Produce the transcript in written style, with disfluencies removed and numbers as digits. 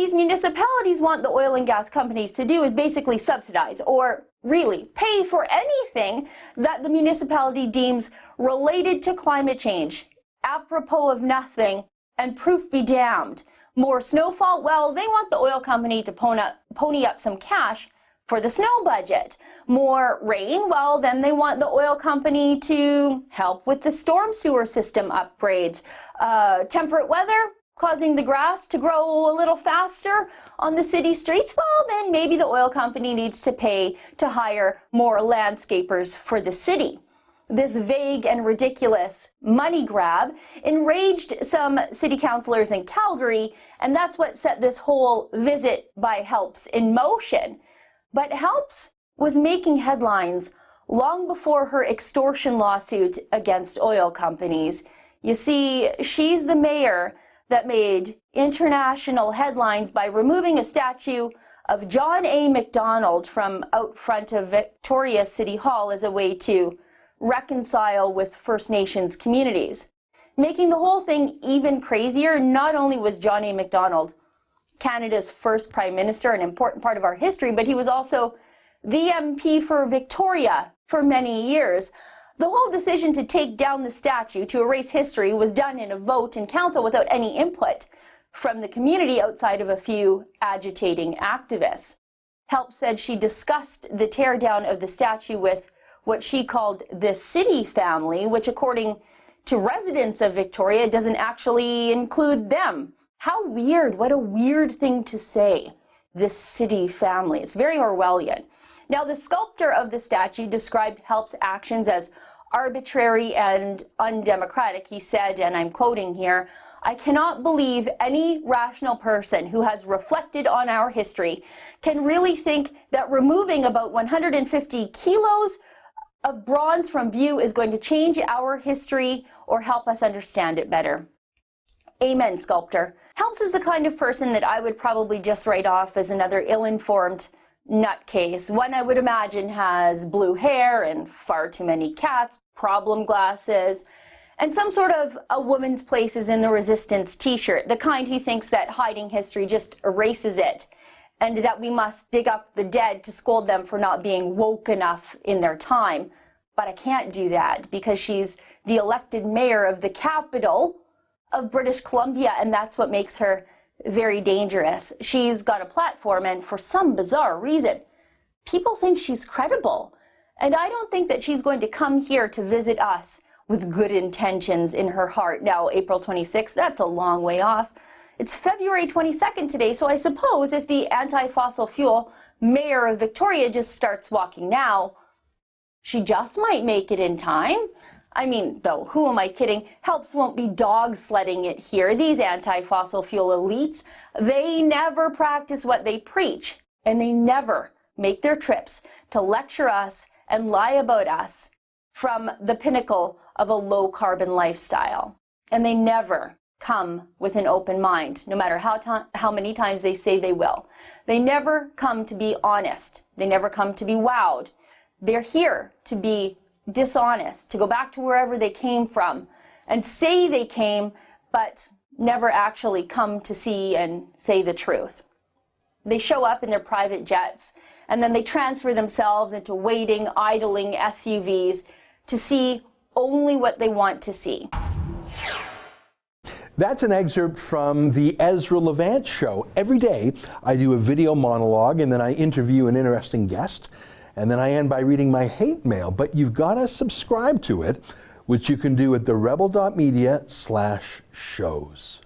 these municipalities want the oil and gas companies to do is basically subsidize, or really pay for anything that the municipality deems related to climate change, apropos of nothing, and proof be damned. More snowfall? Well, they want the oil company to pony up some cash for the snow budget. More rain? Well, then they want the oil company to help with the storm sewer system upgrades. Temperate weather? Causing the grass to grow a little faster on the city streets? Well, then maybe the oil company needs to pay to hire more landscapers for the city. This vague and ridiculous money grab enraged some city councillors in Calgary, and that's what set this whole visit by Helps in motion. But Helps was making headlines long before her extortion lawsuit against oil companies. You see, she's the mayor that made international headlines by removing a statue of John A. Macdonald from out front of Victoria City Hall as a way to reconcile with First Nations communities. Making the whole thing even crazier, not only was John A. Macdonald Canada's first Prime Minister, an important part of our history, but he was also the MP for Victoria for many years. The whole decision to take down the statue to erase history was done in a vote in council without any input from the community outside of a few agitating activists. Help said she discussed the teardown of the statue with what she called the city family, which according to residents of Victoria doesn't actually include them. How weird, what a weird thing to say, the city family. It's very Orwellian. Now, the sculptor of the statue described Help's actions as arbitrary and undemocratic. He said, and I'm quoting here, "I cannot believe any rational person who has reflected on our history can really think that removing about 150 kilos of bronze from view is going to change our history or help us understand it better." Amen, sculptor. Helps is the kind of person that I would probably just write off as another ill-informed nutcase. One I would imagine has blue hair and far too many cats, problem glasses, and some sort of a woman's place is in the resistance t-shirt, the kind who thinks that hiding history just erases it, and that we must dig up the dead to scold them for not being woke enough in their time. But I can't do that because she's the elected mayor of the capital of British Columbia, and that's what makes her very dangerous. She's got a platform, and for some bizarre reason, people think she's credible. And I don't think that she's going to come here to visit us with good intentions in her heart. Now, April 26th, that's a long way off. It's February 22nd today, so I suppose if the anti-fossil fuel mayor of Victoria just starts walking now, she just might make it in time. I mean, though, who am I kidding? Helps won't be dog sledding it here. These anti-fossil fuel elites, they never practice what they preach, and they never make their trips to lecture us and lie about us from the pinnacle of a low-carbon lifestyle. And they never come with an open mind, no matter how many times they say they will. They never come to be honest. They never come to be wowed. They're here to be dishonest, to go back to wherever they came from and say they came, but never actually come to see and say the truth. They show up in their private jets, and then they transfer themselves into waiting, idling SUVs to see only what they want to see. That's an excerpt from the Ezra Levant show. Every day I do a video monologue and then I interview an interesting guest. And then I end by reading my hate mail, but you've got to subscribe to it, which you can do at therebel.media/shows.